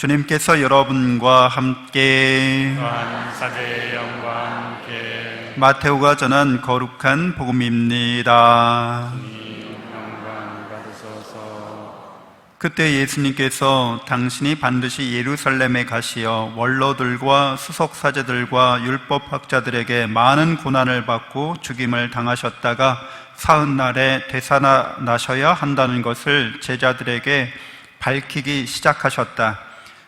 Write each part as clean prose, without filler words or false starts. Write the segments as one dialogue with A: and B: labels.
A: 주님께서 여러분과 함께
B: 또한 사제의 영과 함께
A: 마테오가 전한 거룩한 복음입니다.
B: 주님 영광 받으소서.
A: 그때 예수님께서 당신이 반드시 예루살렘에 가시어 원로들과 수석사제들과 율법학자들에게 많은 고난을 받고 죽임을 당하셨다가 사흘날에 되살아나셔야 한다는 것을 제자들에게 밝히기 시작하셨다.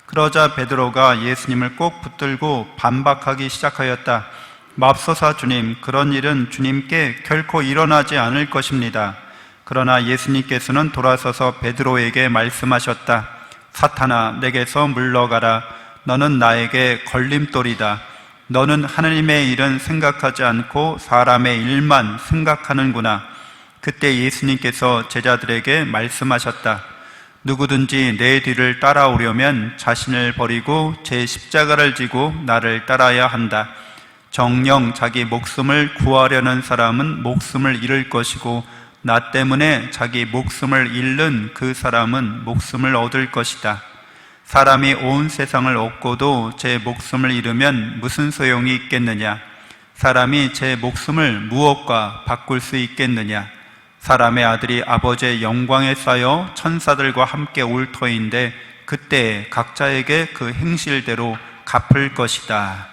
A: 그러자 베드로가 예수님을 꼭 붙들고 반박하기 시작하였다. 맙소사 주님, 그런 일은 주님께 결코 일어나지 않을 것입니다. 그러나 예수님께서는 돌아서서 베드로에게 말씀하셨다. 사탄아, 내게서 물러가라. 너는 나에게 걸림돌이다. 너는 하나님의 일은 생각하지 않고 사람의 일만 생각하는구나. 그때 예수님께서 제자들에게 말씀하셨다. 누구든지 내 뒤를 따라오려면 자신을 버리고 제 십자가를 지고 나를 따라야 한다. 정녕 자기 목숨을 구하려는 사람은 목숨을 잃을 것이고 나 때문에 자기 목숨을 잃는 그 사람은 목숨을 얻을 것이다. 사람이 온 세상을 얻고도 제 목숨을 잃으면 무슨 소용이 있겠느냐? 사람이 제 목숨을 무엇과 바꿀 수 있겠느냐? 사람의 아들이 아버지의 영광에 쌓여 천사들과 함께 올 터인데 그때 각자에게 그 행실대로 갚을 것이다.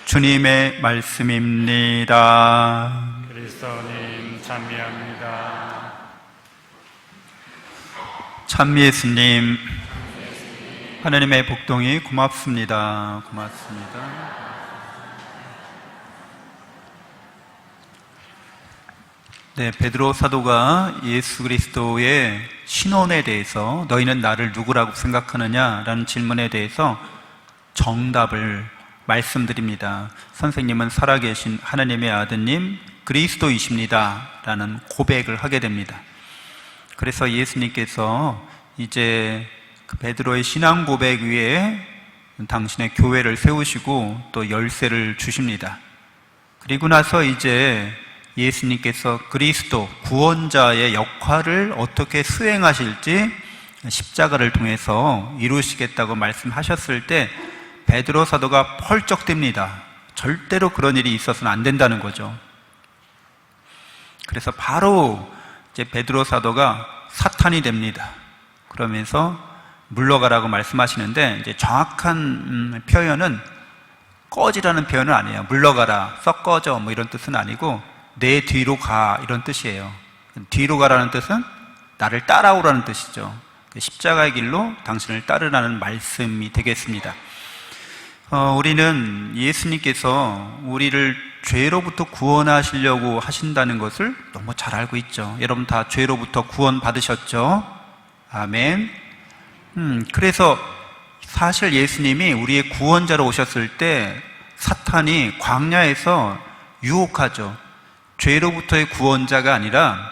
A: 주님의 말씀입니다.
B: 그리스도님 찬미합니다.
A: 참 예수님, 하나님의 복동이 고맙습니다. 고맙습니다. 네, 베드로 사도가 예수 그리스도의 신원에 대해서 너희는 나를 누구라고 생각하느냐라는 질문에 대해서 정답을 말씀드립니다. 선생님은 살아계신 하나님의 아드님 그리스도이십니다 라는 고백을 하게 됩니다. 그래서 예수님께서 이제 그 베드로의 신앙 고백 위에 당신의 교회를 세우시고 또 열쇠를 주십니다. 그리고 나서 이제 예수님께서 그리스도 구원자의 역할을 어떻게 수행하실지 십자가를 통해서 이루시겠다고 말씀하셨을 때 베드로 사도가 펄쩍 뜁니다. 절대로 그런 일이 있어서는 안 된다는 거죠. 그래서 바로 이제 베드로 사도가 사탄이 됩니다. 그러면서 물러가라고 말씀하시는데 이제 정확한 표현은 꺼지라는 표현은 아니에요. 물러가라, 썩 꺼져 뭐 이런 뜻은 아니고 내 뒤로 가 이런 뜻이에요. 뒤로 가라는 뜻은 나를 따라오라는 뜻이죠. 십자가의 길로 당신을 따르라는 말씀이 되겠습니다. 우리는 예수님께서 우리를 죄로부터 구원하시려고 하신다는 것을 너무 잘 알고 있죠. 여러분 다 죄로부터 구원 받으셨죠? 아멘. 그래서 사실 예수님이 우리의 구원자로 오셨을 때 사탄이 광야에서 유혹하죠. 죄로부터의 구원자가 아니라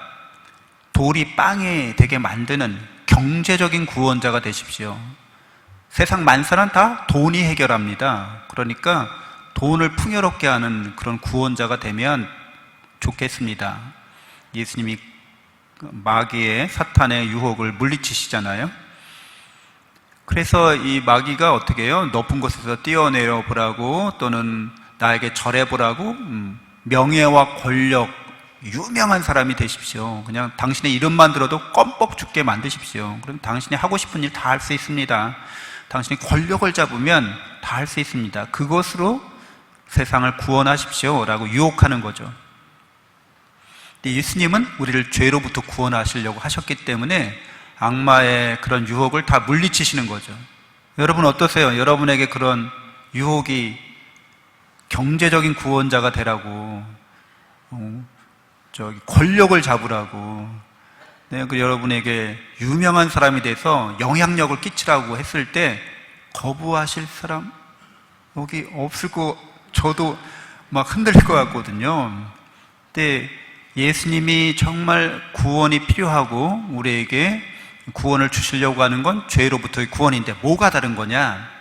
A: 돌이 빵이 되게 만드는 경제적인 구원자가 되십시오. 세상 만사는 다 돈이 해결합니다. 그러니까 돈을 풍요롭게 하는 그런 구원자가 되면 좋겠습니다. 예수님이 마귀의 사탄의 유혹을 물리치시잖아요. 그래서 이 마귀가 어떻게 해요? 높은 곳에서 뛰어내려 보라고 또는 나에게 절해 보라고 명예와 권력, 유명한 사람이 되십시오. 그냥 당신의 이름만 들어도 껌뻑 죽게 만드십시오. 그럼 당신이 하고 싶은 일 다 할 수 있습니다. 당신이 권력을 잡으면 다 할 수 있습니다. 그것으로 세상을 구원하십시오 라고 유혹하는 거죠. 근데 예수님은 우리를 죄로부터 구원하시려고 하셨기 때문에 악마의 그런 유혹을 다 물리치시는 거죠. 여러분 어떠세요? 여러분에게 그런 유혹이 경제적인 구원자가 되라고, 권력을 잡으라고, 네, 여러분에게 유명한 사람이 돼서 영향력을 끼치라고 했을 때 거부하실 사람 여기 없을 거, 저도 막 흔들릴 것 같거든요. 근데 예수님이 정말 구원이 필요하고 우리에게 구원을 주시려고 하는 건 죄로부터의 구원인데 뭐가 다른 거냐?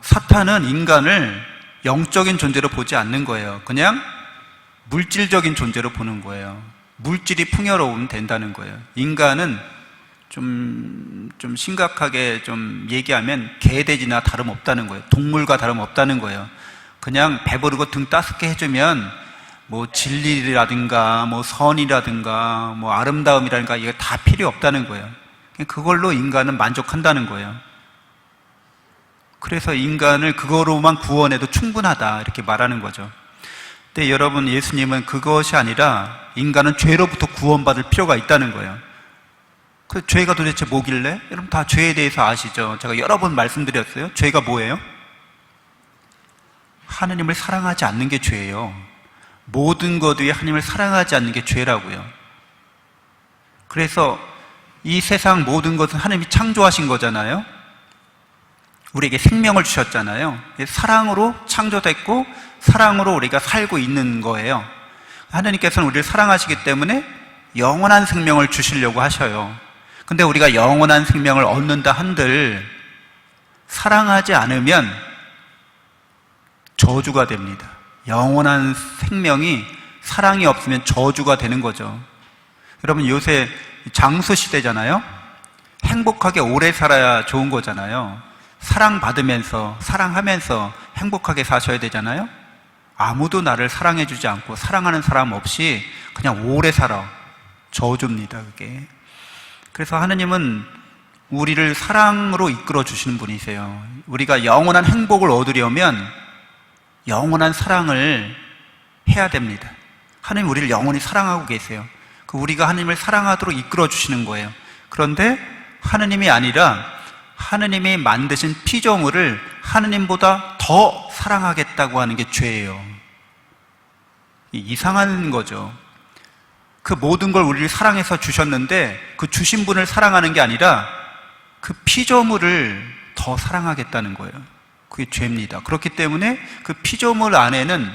A: 사탄은 인간을 영적인 존재로 보지 않는 거예요. 그냥 물질적인 존재로 보는 거예요. 물질이 풍요로우면 된다는 거예요. 인간은 좀 심각하게 좀 얘기하면 개돼지나 다름없다는 거예요. 동물과 다름없다는 거예요. 그냥 배부르고 등 따숩게 해주면 뭐 진리라든가 뭐 선이라든가 뭐 아름다움이라든가 이거 다 필요 없다는 거예요. 그걸로 인간은 만족한다는 거예요. 그래서 인간을 그거로만 구원해도 충분하다 이렇게 말하는 거죠. 근데 여러분, 예수님은 그것이 아니라 인간은 죄로부터 구원받을 필요가 있다는 거예요. 그 죄가 도대체 뭐길래? 여러분 다 죄에 대해서 아시죠? 제가 여러 번 말씀드렸어요. 죄가 뭐예요? 하느님을 사랑하지 않는 게 죄예요. 모든 것 위에 하느님을 사랑하지 않는 게 죄라고요. 그래서 이 세상 모든 것은 하느님이 창조하신 거잖아요. 우리에게 생명을 주셨잖아요. 사랑으로 창조됐고 사랑으로 우리가 살고 있는 거예요. 하느님께서는 우리를 사랑하시기 때문에 영원한 생명을 주시려고 하셔요. 근데 우리가 영원한 생명을 얻는다 한들 사랑하지 않으면 저주가 됩니다. 영원한 생명이 사랑이 없으면 저주가 되는 거죠. 여러분, 요새 장수 시대잖아요. 행복하게 오래 살아야 좋은 거잖아요. 사랑받으면서 사랑하면서 행복하게 사셔야 되잖아요. 아무도 나를 사랑해 주지 않고 사랑하는 사람 없이 그냥 오래 살아. 저주입니다, 그게. 그래서 하느님은 우리를 사랑으로 이끌어 주시는 분이세요. 우리가 영원한 행복을 얻으려면 영원한 사랑을 해야 됩니다. 하느님 우리를 영원히 사랑하고 계세요. 우리가 하느님을 사랑하도록 이끌어 주시는 거예요. 그런데 하느님이 아니라 하느님이 만드신 피조물을 하느님보다 더 사랑하겠다고 하는 게 죄예요. 이상한 거죠. 그 모든 걸 우리를 사랑해서 주셨는데 그 주신 분을 사랑하는 게 아니라 그 피조물을 더 사랑하겠다는 거예요. 그게 죄입니다. 그렇기 때문에 그 피조물 안에는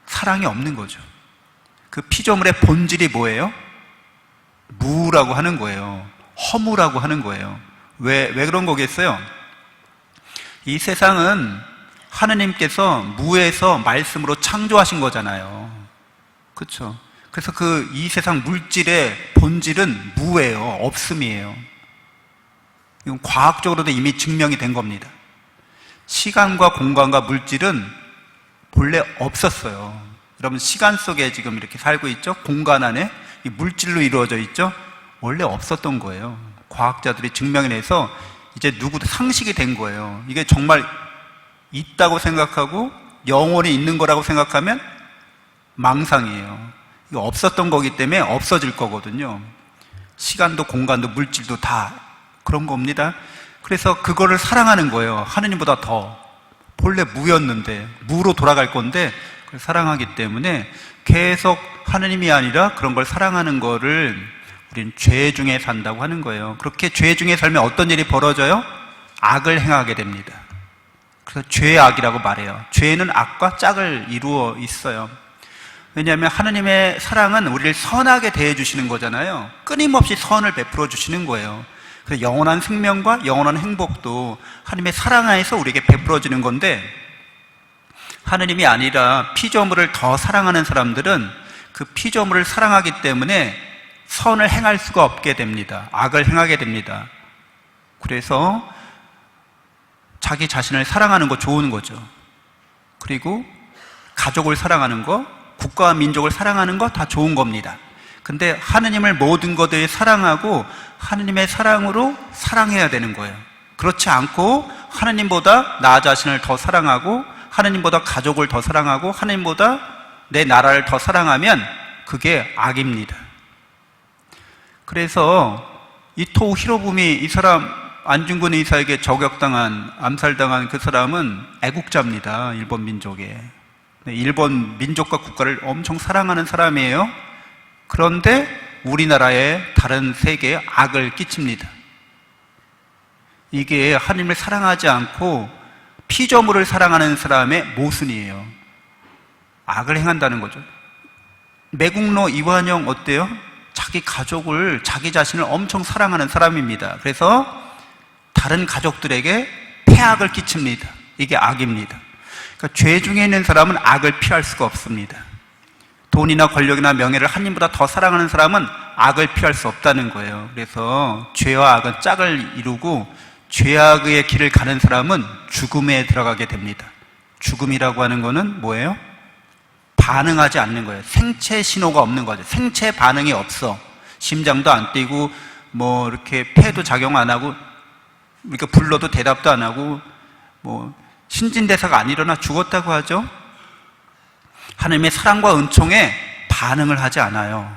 A: 사랑이 없는 거죠. 그 피조물의 본질이 뭐예요? 무라고 하는 거예요. 허무라고 하는 거예요. 왜 그런 거겠어요? 이 세상은 하느님께서 무에서 말씀으로 창조하신 거잖아요. 그렇죠? 그래서 이 세상 물질의 본질은 무예요. 없음이에요. 이건 과학적으로도 이미 증명이 된 겁니다. 시간과 공간과 물질은 본래 없었어요. 여러분, 시간 속에 지금 이렇게 살고 있죠? 공간 안에 이 물질로 이루어져 있죠? 원래 없었던 거예요. 과학자들이 증명해내서 이제 누구도 상식이 된 거예요. 이게 정말 있다고 생각하고 영원히 있는 거라고 생각하면 망상이에요. 이거 없었던 거기 때문에 없어질 거거든요. 시간도 공간도 물질도 다 그런 겁니다. 그래서 그거를 사랑하는 거예요. 하느님보다 더. 본래 무였는데 무로 돌아갈 건데 그걸 사랑하기 때문에 계속 하느님이 아니라 그런 걸 사랑하는 거를 우리는 죄 중에 산다고 하는 거예요. 그렇게 죄 중에 살면 어떤 일이 벌어져요? 악을 행하게 됩니다. 그래서 죄악이라고 말해요. 죄는 악과 짝을 이루어 있어요. 왜냐하면 하느님의 사랑은 우리를 선하게 대해주시는 거잖아요. 끊임없이 선을 베풀어 주시는 거예요. 그래서 영원한 생명과 영원한 행복도 하느님의 사랑 안에서 우리에게 베풀어지는 건데, 하느님이 아니라 피조물을 더 사랑하는 사람들은 그 피조물을 사랑하기 때문에 선을 행할 수가 없게 됩니다. 악을 행하게 됩니다. 그래서 자기 자신을 사랑하는 거 좋은 거죠. 그리고 가족을 사랑하는 거, 국가와 민족을 사랑하는 거 다 좋은 겁니다. 근데 하느님을 모든 것들을 사랑하고 하느님의 사랑으로 사랑해야 되는 거예요. 그렇지 않고 하느님보다 나 자신을 더 사랑하고 하느님보다 가족을 더 사랑하고 하느님보다 내 나라를 더 사랑하면 그게 악입니다. 그래서 이토 히로부미, 이 사람 안중근 의사에게 저격당한, 암살당한 그 사람은 애국자입니다. 일본 민족에. 일본 민족과 국가를 엄청 사랑하는 사람이에요. 그런데 우리나라에 다른 세계에 악을 끼칩니다. 이게 하나님을 사랑하지 않고 피조물을 사랑하는 사람의 모순이에요. 악을 행한다는 거죠. 매국노 이완영 어때요? 자기 가족을, 자기 자신을 엄청 사랑하는 사람입니다. 그래서 다른 가족들에게 폐악을 끼칩니다. 이게 악입니다. 그러니까 죄 중에 있는 사람은 악을 피할 수가 없습니다. 돈이나 권력이나 명예를 하나님보다 더 사랑하는 사람은 악을 피할 수 없다는 거예요. 그래서 죄와 악은 짝을 이루고 죄악의 길을 가는 사람은 죽음에 들어가게 됩니다. 죽음이라고 하는 거는 뭐예요? 반응하지 않는 거예요. 생체 신호가 없는 거죠. 생체 반응이 없어. 심장도 안 뛰고 뭐 이렇게 폐도 작용 안 하고, 그러니까 불러도 대답도 안 하고, 뭐 신진대사가 안 일어나 죽었다고 하죠. 하나님의 사랑과 은총에 반응을 하지 않아요.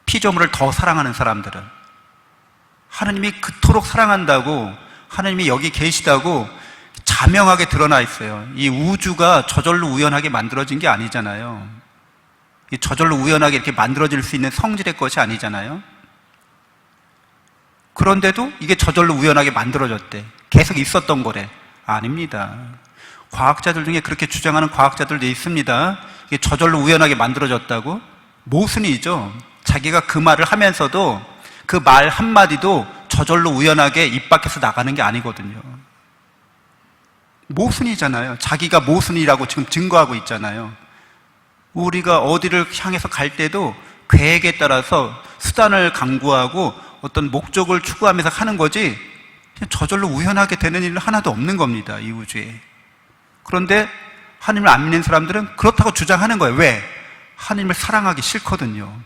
A: 피조물을 더 사랑하는 사람들은, 하나님이 그토록 사랑한다고, 하나님이 여기 계시다고 자명하게 드러나 있어요. 이 우주가 저절로 우연하게 만들어진 게 아니잖아요. 이 저절로 우연하게 이렇게 만들어질 수 있는 성질의 것이 아니잖아요. 그런데도 이게 저절로 우연하게 만들어졌대. 계속 있었던 거래. 아닙니다. 과학자들 중에 그렇게 주장하는 과학자들도 있습니다. 이게 저절로 우연하게 만들어졌다고? 모순이죠. 자기가 그 말을 하면서도 그 말 한마디도 저절로 우연하게 입 밖에서 나가는 게 아니거든요. 모순이잖아요. 자기가 모순이라고 지금 증거하고 있잖아요. 우리가 어디를 향해서 갈 때도 계획에 따라서 수단을 강구하고 어떤 목적을 추구하면서 하는 거지, 저절로 우연하게 되는 일은 하나도 없는 겁니다, 이 우주에. 그런데 하나님을 안 믿는 사람들은 그렇다고 주장하는 거예요. 왜? 하나님을 사랑하기 싫거든요.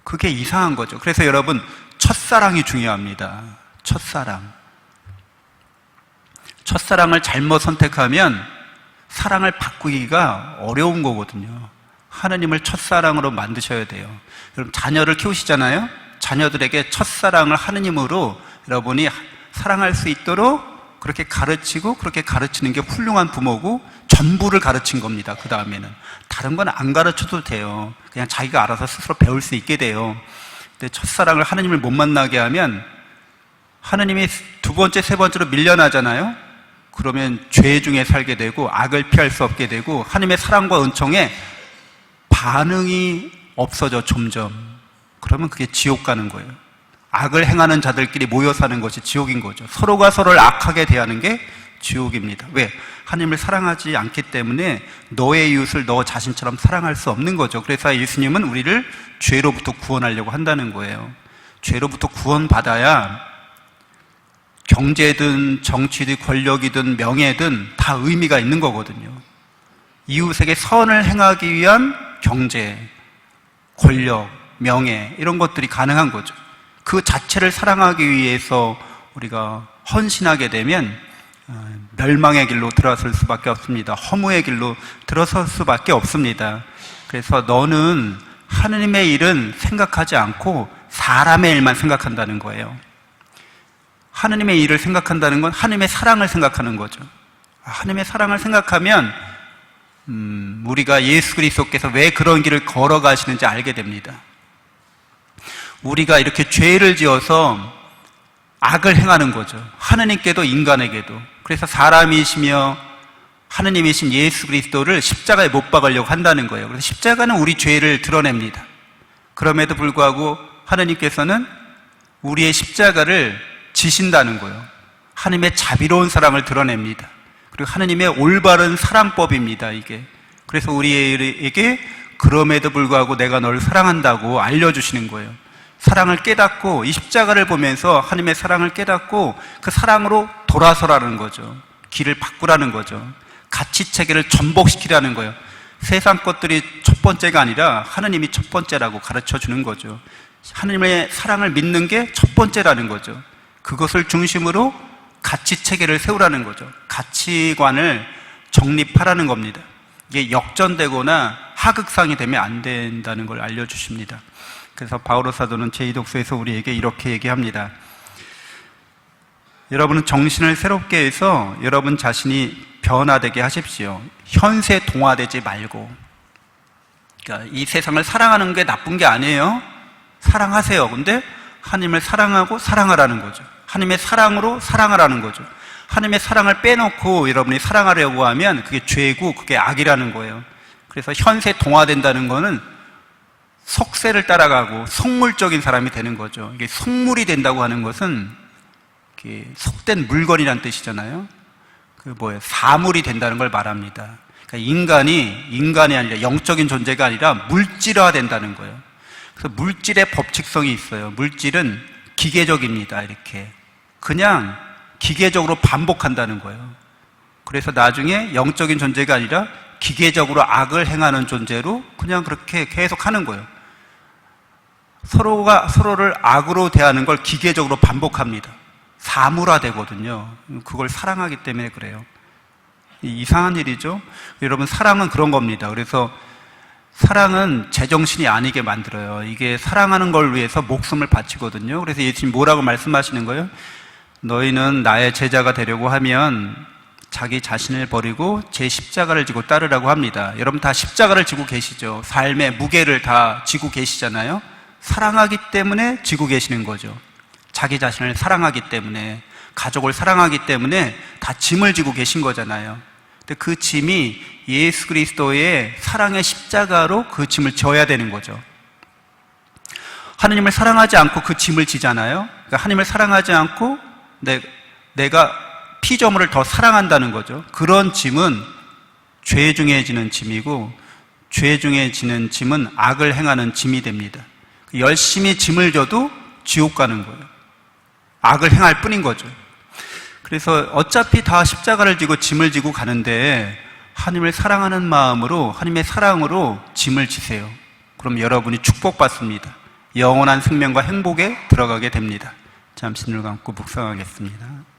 A: 그게 이상한 거죠. 그래서 여러분, 첫사랑이 중요합니다. 첫사랑. 첫사랑을 잘못 선택하면 사랑을 바꾸기가 어려운 거거든요. 하나님을 첫사랑으로 만드셔야 돼요. 여러분, 자녀를 키우시잖아요. 자녀들에게 첫사랑을 하느님으로 여러분이 사랑할 수 있도록 그렇게 가르치고, 그렇게 가르치는 게 훌륭한 부모고, 전부를 가르친 겁니다. 그 다음에는 다른 건 안 가르쳐도 돼요. 그냥 자기가 알아서 스스로 배울 수 있게 돼요. 근데 첫사랑을 하느님을 못 만나게 하면 하느님이 두 번째, 세 번째로 밀려나잖아요. 그러면 죄 중에 살게 되고 악을 피할 수 없게 되고 하나님의 사랑과 은총에 반응이 없어져, 점점. 그러면 그게 지옥 가는 거예요. 악을 행하는 자들끼리 모여 사는 것이 지옥인 거죠. 서로가 서로를 악하게 대하는 게 지옥입니다. 왜? 하나님을 사랑하지 않기 때문에 너의 이웃을 너 자신처럼 사랑할 수 없는 거죠. 그래서 예수님은 우리를 죄로부터 구원하려고 한다는 거예요. 죄로부터 구원받아야 경제든 정치든 권력이든 명예든 다 의미가 있는 거거든요. 이웃에게 선을 행하기 위한 경제, 권력, 명예, 이런 것들이 가능한 거죠. 그 자체를 사랑하기 위해서 우리가 헌신하게 되면 멸망의 길로 들어설 수밖에 없습니다. 허무의 길로 들어설 수밖에 없습니다. 그래서 너는 하느님의 일은 생각하지 않고 사람의 일만 생각한다는 거예요. 하느님의 일을 생각한다는 건 하느님의 사랑을 생각하는 거죠. 하느님의 사랑을 생각하면 우리가 예수 그리스도께서 왜 그런 길을 걸어가시는지 알게 됩니다. 우리가 이렇게 죄를 지어서 악을 행하는 거죠. 하느님께도 인간에게도. 그래서 사람이시며 하느님이신 예수 그리스도를 십자가에 못 박으려고 한다는 거예요. 그래서 십자가는 우리 죄를 드러냅니다. 그럼에도 불구하고 하느님께서는 우리의 십자가를 지신다는 거예요. 하느님의 자비로운 사랑을 드러냅니다. 그리고 하느님의 올바른 사랑법입니다, 이게. 그래서 우리에게 그럼에도 불구하고 내가 너를 사랑한다고 알려주시는 거예요. 사랑을 깨닫고, 이 십자가를 보면서 하나님의 사랑을 깨닫고 그 사랑으로 돌아서라는 거죠. 길을 바꾸라는 거죠. 가치체계를 전복시키라는 거예요. 세상 것들이 첫 번째가 아니라 하나님이 첫 번째라고 가르쳐 주는 거죠. 하나님의 사랑을 믿는 게 첫 번째라는 거죠. 그것을 중심으로 가치체계를 세우라는 거죠. 가치관을 정립하라는 겁니다. 이게 역전되거나 하극상이 되면 안 된다는 걸 알려주십니다. 그래서 바오로 사도는 제2독서에서 우리에게 이렇게 얘기합니다. 여러분은 정신을 새롭게 해서 여러분 자신이 변화되게 하십시오. 현세 동화되지 말고. 그러니까 이 세상을 사랑하는 게 나쁜 게 아니에요. 사랑하세요. 근데 하나님을 사랑하고 사랑하라는 거죠. 하나님의 사랑으로 사랑하라는 거죠. 하나님의 사랑을 빼놓고 여러분이 사랑하려고 하면 그게 죄고 그게 악이라는 거예요. 그래서 현세 동화된다는 거는 속세를 따라가고 속물적인 사람이 되는 거죠. 이게 속물이 된다고 하는 것은 속된 물건이란 뜻이잖아요. 사물이 된다는 걸 말합니다. 그러니까 그러니까 인간이 아니라 영적인 존재가 아니라 물질화된다는 거예요. 그래서 물질의 법칙성이 있어요. 물질은 기계적입니다. 이렇게 그냥 기계적으로 반복한다는 거예요. 그래서 나중에 영적인 존재가 아니라 기계적으로 악을 행하는 존재로 그냥 그렇게 계속 하는 거예요. 서로가 서로를 악으로 대하는 걸 기계적으로 반복합니다. 사물화되거든요. 그걸 사랑하기 때문에 그래요. 이상한 일이죠. 여러분, 사랑은 그런 겁니다. 그래서 사랑은 제정신이 아니게 만들어요. 이게 사랑하는 걸 위해서 목숨을 바치거든요. 그래서 예수님 뭐라고 말씀하시는 거예요? 너희는 나의 제자가 되려고 하면 자기 자신을 버리고 제 십자가를 지고 따르라고 합니다. 여러분 다 십자가를 지고 계시죠. 삶의 무게를 다 지고 계시잖아요. 사랑하기 때문에 지고 계시는 거죠. 자기 자신을 사랑하기 때문에, 가족을 사랑하기 때문에 다 짐을 지고 계신 거잖아요. 근데 그 짐이 예수 그리스도의 사랑의 십자가로 그 짐을 져야 되는 거죠. 하느님을 사랑하지 않고 그 짐을 지잖아요. 그러니까 하느님을 사랑하지 않고 내가 피조물을 더 사랑한다는 거죠. 그런 짐은 죄 중에 지는 짐이고, 죄 중에 지는 짐은 악을 행하는 짐이 됩니다. 열심히 짐을 져도 지옥 가는 거예요. 악을 행할 뿐인 거죠. 그래서 어차피 다 십자가를 지고 짐을 지고 가는데 하나님을 사랑하는 마음으로, 하나님의 사랑으로 짐을 지세요. 그럼 여러분이 축복받습니다. 영원한 생명과 행복에 들어가게 됩니다. 잠시 눈을 감고 묵상하겠습니다.